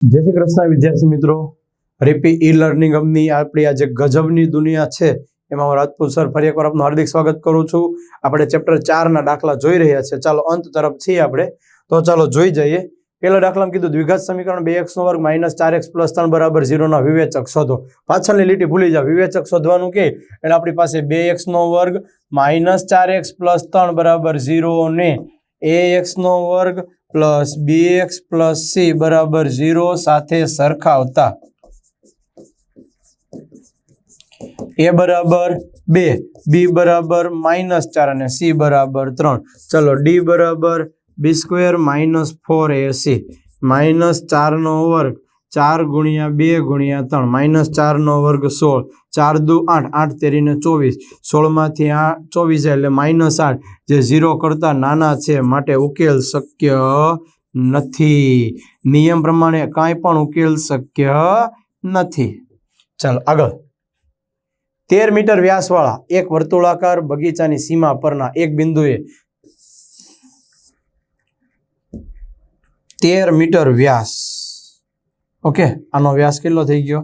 जय श्री कृष्ण विद्यार्थी मित्रों, रेपी ई लर्निंग हमनी आपणी आज गजबनी दुनिया छे एमां हुं રાજપૂત सर फरी एकवार आपनुं हार्दिक स्वागत करूं छुं। आपणे चेप्टर 4 ना दाखला जोई रह्या छे। चालो अंत तरफ छीए आपणे, तो चालो जोई जईए। पहेला दाखलामां कीधुं द्विघात समीकरण 2x² - 4x + 3 = 0 ना विवेचक शोधो। पाछळनी લીટી भूली जाओ, विवेचक शोधवानुं के એટલે આપણી પાસે 2x² - 4x + 3 = 0 ने ax² + bx + c = 0 સાથે સરખાવતા a बराबर 2, b बराबर -4 અને c बराबर 3। चलो d बराबर b² - 4ac -4 નો વર્ગ 4 × 2 × 3 -4 નો વર્ગ 16 4 દુ 8 8 તેરીને 24 16 માંથી 24 જાય એટલે -8 જે 0 કરતા નાના છે માટે ઉકેલ શક્ય નથી। નિયમ પ્રમાણે કાંઈ પણ ઉકેલ શક્ય નથી। ચાલો આગળ। 13 મીટર વ્યાસવાળા એક વર્તુળાકાર બગીચાની સીમા પરના એક બિંદુએ 13 મીટર વ્યાસ, ઓકે, આનો વ્યાસ કેટલો થઈ ગયો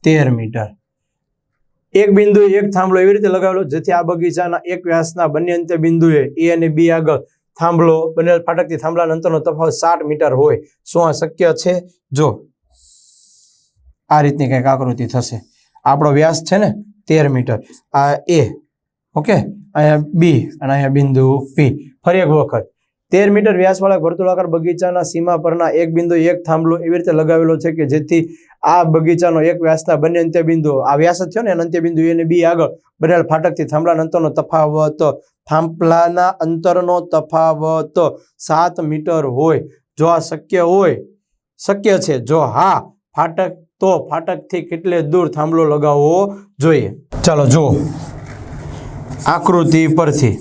13 મીટર। એક બિંદુએ એક થાંભલો એવી રીતે લગાવેલો જેથી આ બગીચાના એક વ્યાસના બંને અંત્ય બિંદુએ એ અને બી આગળ થાંભલો બનેલ ફાટકથી થાંભલાના અંતરનો તફાવત 60 મીટર હોય। શું આ શક્ય છે? જો આ રીતની કંઈક આકૃતિ થશે। આપણો વ્યાસ છે ને 13 મીટર, આ એ, ઓકે, અહીંયા બી અને અહીંયા બિંદુ પી। ફરી એક વખત 13 મીટર વ્યાસવાળા વર્તુળાકાર બગીચાના સીમા પરના એક બિંદુ એક થાંભલો એવી રીતે લગાવેલો છે કે જેથી આ બગીચાનો એક વ્યાસના બંને અંત્ય બિંદુ, આ વ્યાસ જ થયો ને, અંત્ય બિંદુ એ અને બી આગળ બનેલ ફાટકથી થાંભલાના અંતરનો તફાવત, થાંભલાના અંતરનો તફાવત 7 મીટર હોય। જો આ શક્ય હોય, શક્ય છે, જો હા ફાટક, તો ફાટકથી કેટલે દૂર થાંભલો લગાવવો જોઈએ। ચાલો જો આકૃતિ પરથી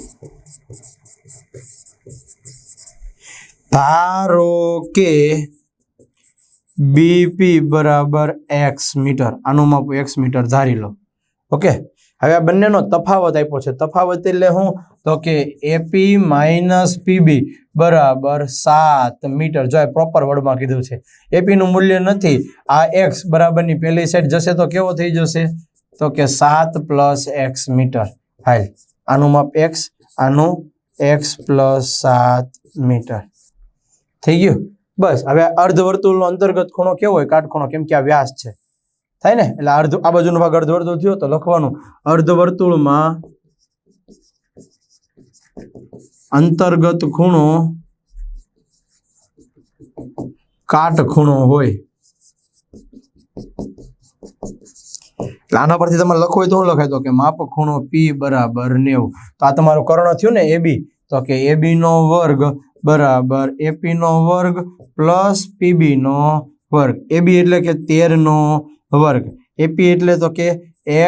ધારો કે બીપી બરાબર x મીટર, આનું માપ x મીટર ધારી લો, ઓકે। હવે આ બંનેનો તફાવત આપ્યો છે। તફાવત એટલે શું? તો કે એપી માઇનસ પીબી બરાબર 7 મીટર। જો આ પ્રોપર વર્ડમાં કીધું છે। એપી નું મૂલ્ય નથી, આ x બરાબરની પહેલી સાઈડ જશે તો કેવો થઈ જશે? તો કે 7 + x મીટર। હાલ આનું માપ x, આનું x + 7 મીટર થઈ ગયું। બસ હવે અર્ધવર્તુળનો અંતર્ગત ખૂણો કેવો હોય? કાટખૂણો, કેમ કે આ વ્યાસ છે, થાય ને, એટલે અર્ધ, આ બાજુનો ભાગ અર્ધવર્તુળ થયો તો લખવાનું અર્ધવર્તુળમાં અંતર્ગત ખૂણો કાટખૂણો હોય। આના પરથી તમારે લખવું હોય તો શું લખાય? તો કે માપ ખૂણો P બરાબર 90। તો આ તમારું કર્ણ થયું ને AB, તો કે AB નો વર્ગ બરાબર AP નો વર્ગ પ્લસ PB નો વર્ગ। AB એટલે કે 13 નો વર્ગ, AP એટલે તો કે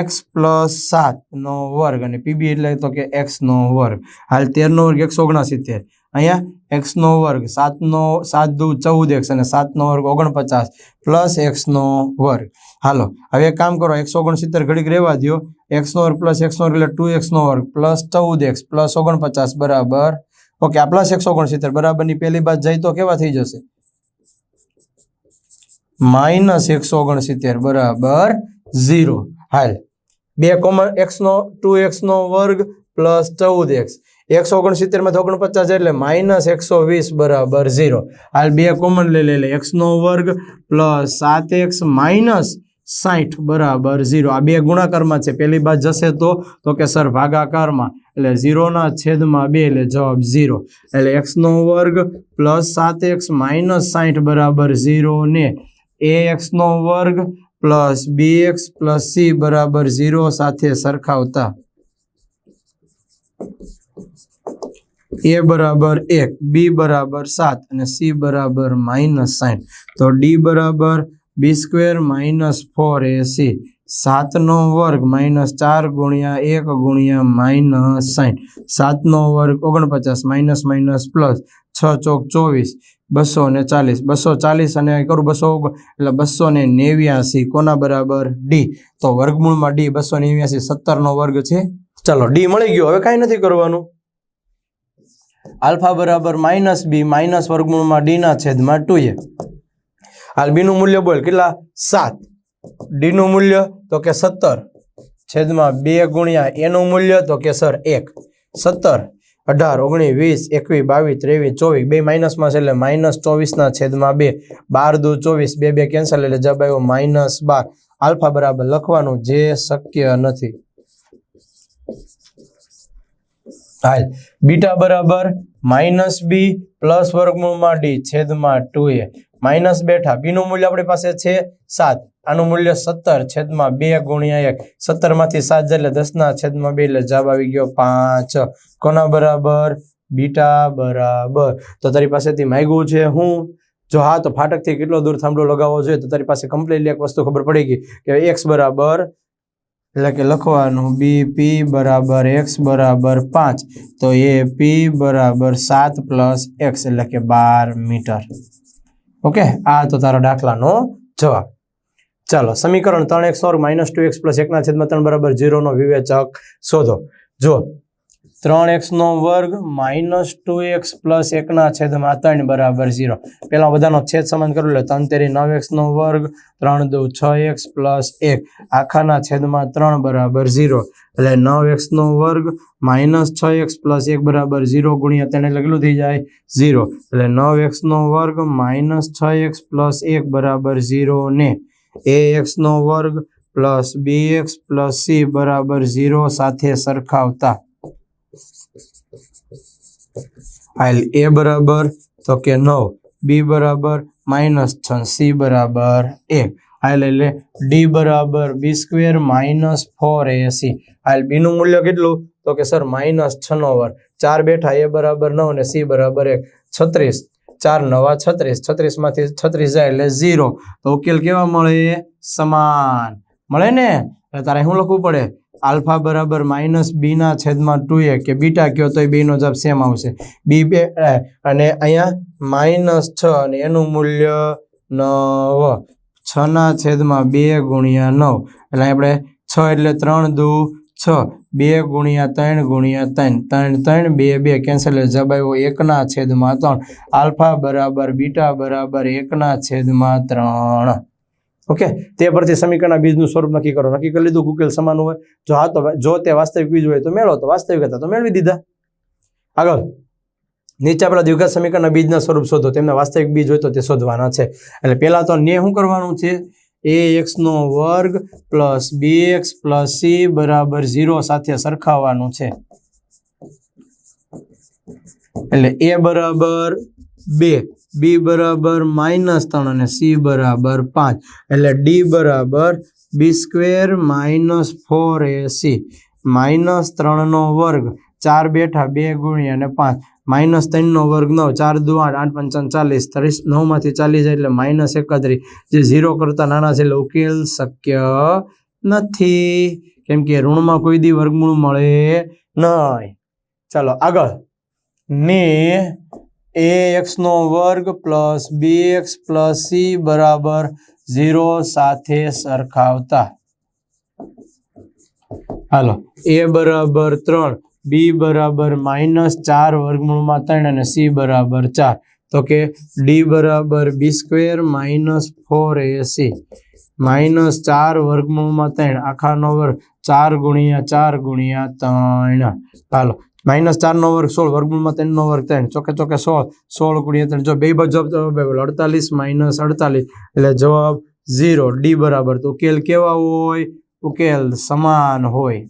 x + 7 નો વર્ગ અને PB એટલે તો કે x નો વર્ગ। હાલ 13 નો વર્ગ 169, અહીંયા x નો વર્ગ 7 દુ 14x અને 7 નો વર્ગ 49 પ્લસ x નો વર્ગ। હાલો હવે એક કામ કરો, 169 ઘડીક રહેવા દો, x નો વર્ગ પ્લસ x નો વર્ગ એટલે 2x નો વર્ગ પ્લસ 14x પ્લસ 49 બરાબર, ઓકે, આ પ્લસ 169 બરાબરની પહેલી બાદ જાય તો કેવા થઈ જશે? -169 બરાબર 0। હાલ 2 કોમન, x નો 2x નો વર્ગ પ્લસ 14x, 169 માંથી 49 એટલે -120 બરાબર 0। હાલ 2 કોમન લઈ લે, x નો વર્ગ પ્લસ 7x માઇનસ 60 બરાબર 0। આ બે ગુણાકારમાં છે, પહેલી બાદ જશે તો કે સર ભાગાકારમાં, એટલે 0/2 એટલે જવાબ 0। એટલે x નો વર્ગ પ્લસ 7x માઇનસ 60 બરાબર 0 ને ax નો વર્ગ પ્લસ bx પ્લસ c બરાબર 0 સાથે સરખાવતા a બરાબર 1, b બરાબર 7 અને c બરાબર -60। તો d બરાબર b² - 4ac 7 નો વર્ગ -4 × 1 × -60 7 નો વર્ગ 49 માઇનસ પ્લસ 6 ચોક 24 240 240 અને કરું 200 એટલે 289 કોના બરાબર? ડી। તો વર્ગમૂળમાં ડી 289 17 નો વર્ગ છે। ચાલો ડી મળી ગયો। હવે કાંઈ નથી કરવાનું, આલ્ફા બરાબર -b માઇનસ વર્ગમૂળમાં d ના છેદમાં 2a। હાલ બી નું મૂલ્ય બોલ કેટલા 7, ડી નું મૂલ્ય તો કે 17 છેદમાં 2 ગુણ્યા એ નું મૂલ્ય તો કે સર 1, 17 18 19 20 21 22 23 24 બે માઇનસમાં છે એટલે -24 ના છેદમાં 2, 12 દુ 24 2 કેન્સલ એટલે જવાબ આવ્યો -12. આલ્ફા બરાબર લખવાનું જે શક્ય નથી. હાલ બીટા બરાબર -b પ્લસ વર્ગમૂળમાં d છેદમાં 2a માઇનસ બેઠા બી નું મૂલ્ય આપણી પાસે છે 7, આનું મૂલ્ય 17 છેદમાં 2 ગુણ્યા 1, 17 માંથી 7 જાય એટલે 10 ના છેદમાં 2 એટલે જવાબ આવી ગયો 5. કોના બરાબર? બીટા બરાબર. તો તારી પાસેથી માંગ્યું છે હું જો હા તો ફાટકથી કેટલો દૂર થાંભલો લગાવવો જોઈએ તો તારી પાસે કમ્પ્લીટલી એક વસ્તુ ખબર પડી ગઈ કે x બરાબર એટલે કે લખવાનું bp બરાબર x બરાબર 5 તો ap બરાબર 7 પ્લસ x એટલે કે 12 મીટર. ઓકે, આ તો તારા દાખલાનો જવાબ. ચાલો સમીકરણ 3x વર્ગ -2x પ્લસ 1 ના છેદમાં 3 બરાબર 0 નો વિવેચક શોધો. જો 3x નો વર્ગ -2x પ્લસ 1 ના છેદમાં 3 બરાબર 0. પેલા બધાનો છેદ સમાન કરું એટલે 3 તેરી 9x નો વર્ગ 3 દુ 6x પ્લસ 1 આખાના છેદમાં 3 બરાબર 0 એટલે 9x નો વર્ગ -6x પ્લસ 1 બરાબર 0 ગુણ્યા 3 એટલે કેટલું થઈ જાય 0 એટલે 9x નો વર્ગ -6x પ્લસ 1 બરાબર 0 ને ax નો વર્ગ પ્લસ bx પ્લસ c બરાબર 0 સાથે સરખાવતા હાલ a બરાબર તો કે 9, b બરાબર -6, c બરાબર 1. હાલ એટલે d બરાબર b સ્ક્વેર -4ac. હાલ b નું મૂલ્ય કેટલું તો કે સર -6 નો વર્ગ 4 બેઠા a બરાબર 9 અને c બરાબર 1, 36 4 9 36, 36 માંથી 36 જાય એટલે 0. તો ઉકેલ કેવા મળે? સમાન મળે ને. એટલે તારે શું લખવું પડે? આલ્ફા બરાબર -b ના છેદમાં 2a કે બીટા કયો તો બે નો જવાબ સેમ આવશે. b અને અહીંયા -6 અને એનું મૂલ્ય 9, 6 ના છેદમાં 2 ગુણ્યા 9 એટલે આપણે 6 એટલે 3 દુ 6, 2 ગુણ્યા 3 ગુણ્યા 3, 3 3 2 2 કેન્સલ એટલે જવાબ આવ્યો 1 ના છેદમાં 3. આલ્ફા બરાબર બીટા બરાબર 1 ના છેદમાં 3. ઓકે, તે પરથી સમીકરણના બીજનું સ્વરૂપ નક્કી કરો. નક્કી કરી લીધું ઉકેલ સમાન હોય. જો હા તો જો તે વાસ્તવિક બીજ હોય તો મેળવો, તો વાસ્તવિક હતા તો મેળવી દીધા. આગળ નીચે આપણા દ્વિઘાત સમીકરણના બીજના સ્વરૂપ શોધો. તેમના વાસ્તવિક બીજ હોય તો તે શોધવાના છે. એટલે પહેલા તો ને શું કરવાનું છે? ax નો વર્ગ પ્લસ bx પ્લસ c બરાબર 0 સાથે સરખાવવાનું છે. એટલે a બરાબર 2, b બરાબર -3 અને c બરાબર 5 એટલે d બરાબર b સ્ક્વેર -4ac -3 નો વર્ગ 4 બેઠા 2 ગુણ્યા અને 5 -3 નો વર્ગ 9, 4 દુ 8, 8 પંચા 40, 9 માંથી 40 જાય એટલે -31 જે 0 કરતા નાના છે એટલે ઉકેલ શક્ય નથી કેમ કે ઋણમાં કોઈ દી વર્ગમૂળ મળે નહીં. ચાલો આગળ ને ax નો વર્ગ પ્લસ bx પ્લસ c બરાબર 0 સાથે સરખાવતા હાલો a બરાબર 3, b બરાબર -4 વર્ગમૂળમાં 3 અને c બરાબર 4 તો કે d બરાબર b સ્ક્વેર -4ac -4 વર્ગમૂળમાં 3 આખાનો વર્ગ 4 ગુણ્યા 4 ગુણ્યા 3 હાલો -4 નો વર્ગ 16 વર્ગમૂળમાં 3 નો વર્ગ 3 ચોકે ચોકે 16 ગુણ્યા 3 જો બે બાજુ જવાબ 48 -48 એટલે જવાબ 0. d બરાબર તો ઉકેલ કેવા હોય? ઉકેલ સમાન હોય.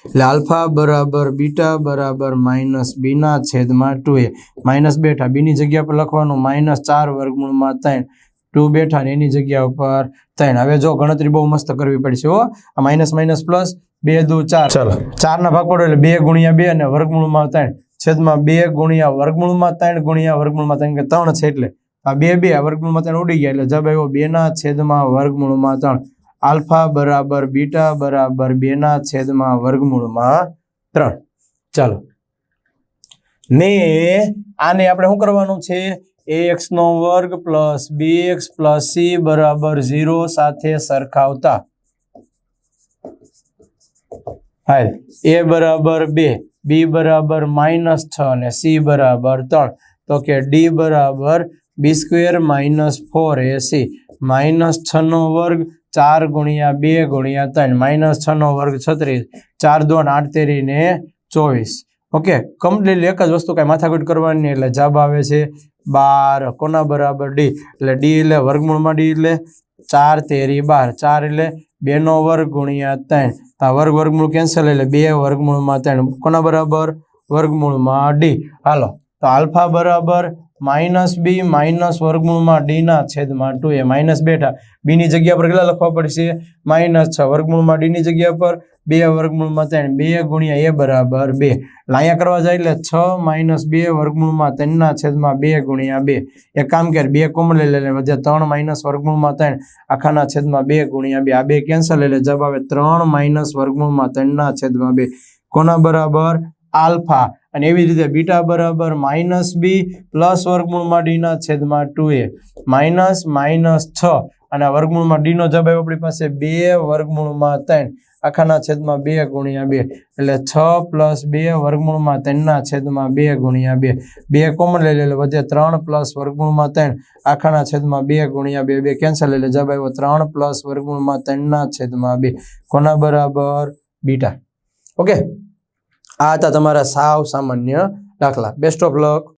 એટલે આલ્ફા બરાબર બીટા બરાબર -b ના છેદમાં 2a માઇનસ બેઠા b ની જગ્યા પર લખવાનું -4 વર્ગમૂળમાં 3 2 બેઠા ને એની જગ્યા ઉપર 3. હવે જો ગણતરી બહુ મસ્ત કરવી પડશે હો. આ માઇનસ માઇનસ પ્લસ 2 દુ 4 ચાલો 4 ના ભાગ પડો એટલે 2 ગુણ્યા 2 અને વર્ગમૂળમાં 3 છેદમાં 2 ગુણ્યા વર્ગમૂળમાં 3 ગુણ્યા વર્ગમૂળમાં 3 કે 3 છે એટલે આ 2 આ વર્ગમૂળમાં 3 ઉડી ગયા એટલે જવાબ આવ્યો 2 ના છેદમાં વર્ગમૂળમાં 3. આલ્ફા બરાબર બીટા બરાબર 2 ના છેદમાં વર્ગમૂળમાં 3. ચાલો ને આને આપણે શું કરવાનું છે? ax નો વર્ગ પ્લસ bx પ્લસ c બરાબર 0 સાથે સરખાવતા હાલ a બરાબર 2, b બરાબર -6 અને c બરાબર 3 તો કે d બરાબર બી સ્ક્વેર માઇનસ 4ac માઇનસ 6 નો વર્ગ 4 ગુણ્યા 2 ગુણ્યા 3 માઇનસ 6 નો વર્ગ 36 4 2 8 તેરી ને 24 ઓકે કમ્પ્લીટલી એક જ વસ્તુ કાંઈ માથાકૂટ કરવાની નહીં એટલે જવાબ આવે છે 12 કોના બરાબર ડી એટલે ડી એટલે વર્ગમૂળમાં ડી એટલે 4 તેરી 12 4 એટલે 2 નો વર્ગ ગુણ્યા 3 તો વર્ગ વર્ગમૂળ કેન્સલ એટલે 2 વર્ગમૂળમાં 3 કોના બરાબર વર્ગમૂળમાં ડી હાલો તો આલ્ફા બરાબર માઇનસ બી માઇનસ વર્ગમૂળમાં ડી ના છેદમાં 2a માઇનસ બેઠા બી ની જગ્યા પર કેટલા લખવા પડશે -6 વર્ગમૂળમાં ડી ની જગ્યા પર 2 વર્ગમૂળમાં 3 2 ગુણ્યા a બરાબર 2 એટલે અહીંયા કરવા જાય એટલે 6 - 2 વર્ગમૂળમાં 3 ના છેદમાં 2 ગુણ્યા 2 એક કામ કર 2 કોમન લઈ લે વધે 3 માઇનસ વર્ગમૂળમાં 3 આખાના છેદમાં 2 ગુણ્યા 2 આ 2 કેન્સલ એટલે જવાબ આવે 3 માઇનસ વર્ગમૂળમાં 3 ના છેદમાં 2 કોના બરાબર આલ્ફા અને એવી રીતે બીટા બરાબર માઇનસ બી પ્લસ વર્ગમૂળમાં ડી ના છેદમાં 2a માઇનસ -6 અને વર્ગમૂળમાં ડી નો જવાબ આવ્યો આપણી પાસે 2 વર્ગમૂળમાં 3 આખાના છેદમાં 2 ગુણ્યા 2 એટલે 6 + 2 વર્ગમૂળમાં 3 ના છેદમાં 2 ગુણ્યા 2 2 કોમન લઈ લે વધે 3 + વર્ગમૂળમાં 3 આખાના છેદમાં 2 ગુણ્યા 2 2 કેન્સલ એટલે જવાબ આવ્યો 3 + વર્ગમૂળમાં 3 ના છેદમાં 2 કોના બરાબર બીટા ઓકે આ હતા તમારા સાવ સામાન્ય દાખલા બેસ્ટ ઓફ લક